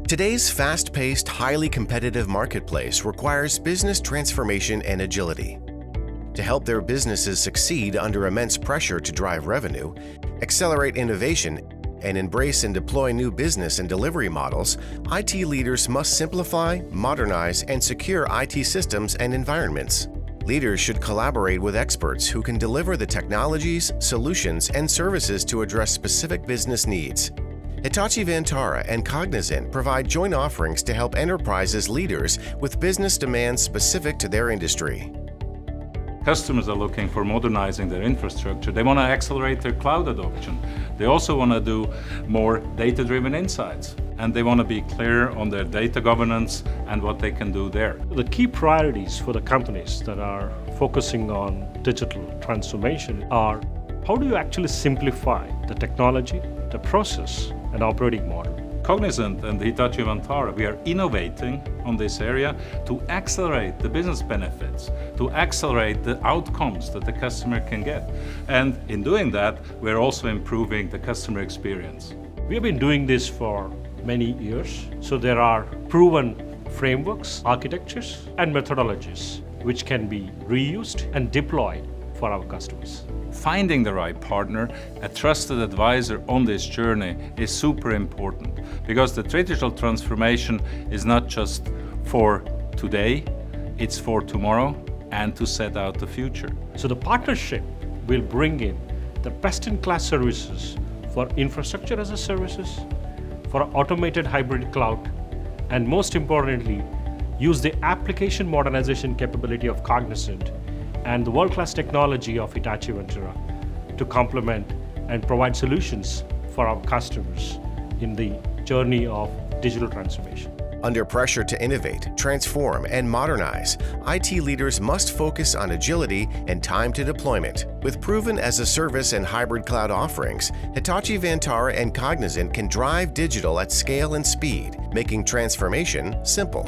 Today's fast-paced, highly competitive marketplace requires business transformation and agility. To help their businesses succeed under immense pressure to drive revenue, accelerate innovation, and embrace and deploy new business and delivery models, IT leaders must simplify, modernize, and secure IT systems and environments. Leaders should collaborate with experts who can deliver the technologies, solutions, and services to address specific business needs. Hitachi Vantara and Cognizant provide joint offerings to help enterprises leaders with business demands specific to their industry. Customers are looking for modernizing their infrastructure. They want to accelerate their cloud adoption. They also want to do more data-driven insights. And they want to be clear on their data governance and what they can do there. The key priorities for the companies that are focusing on digital transformation are: how do you actually simplify the technology, the process, and operating model? Cognizant and Hitachi Vantara, we are innovating on this area to accelerate the business benefits, to accelerate the outcomes that the customer can get. And in doing that, we're also improving the customer experience. We have been doing this for many years, so there are proven frameworks, architectures, and methodologies which can be reused and deployed for our customers. Finding the right partner, a trusted advisor on this journey, is super important, because the digital transformation is not just for today, it's for tomorrow and to set out the future. So the partnership will bring in the best-in-class services for infrastructure as a services, for automated hybrid cloud, and most importantly, use the application modernization capability of Cognizant and the world-class technology of Hitachi Vantara to complement and provide solutions for our customers in the journey of digital transformation. Under pressure to innovate, transform, and modernize, IT leaders must focus on agility and time to deployment. With proven as-a-service and hybrid cloud offerings, Hitachi Vantara and Cognizant can drive digital at scale and speed, making transformation simple.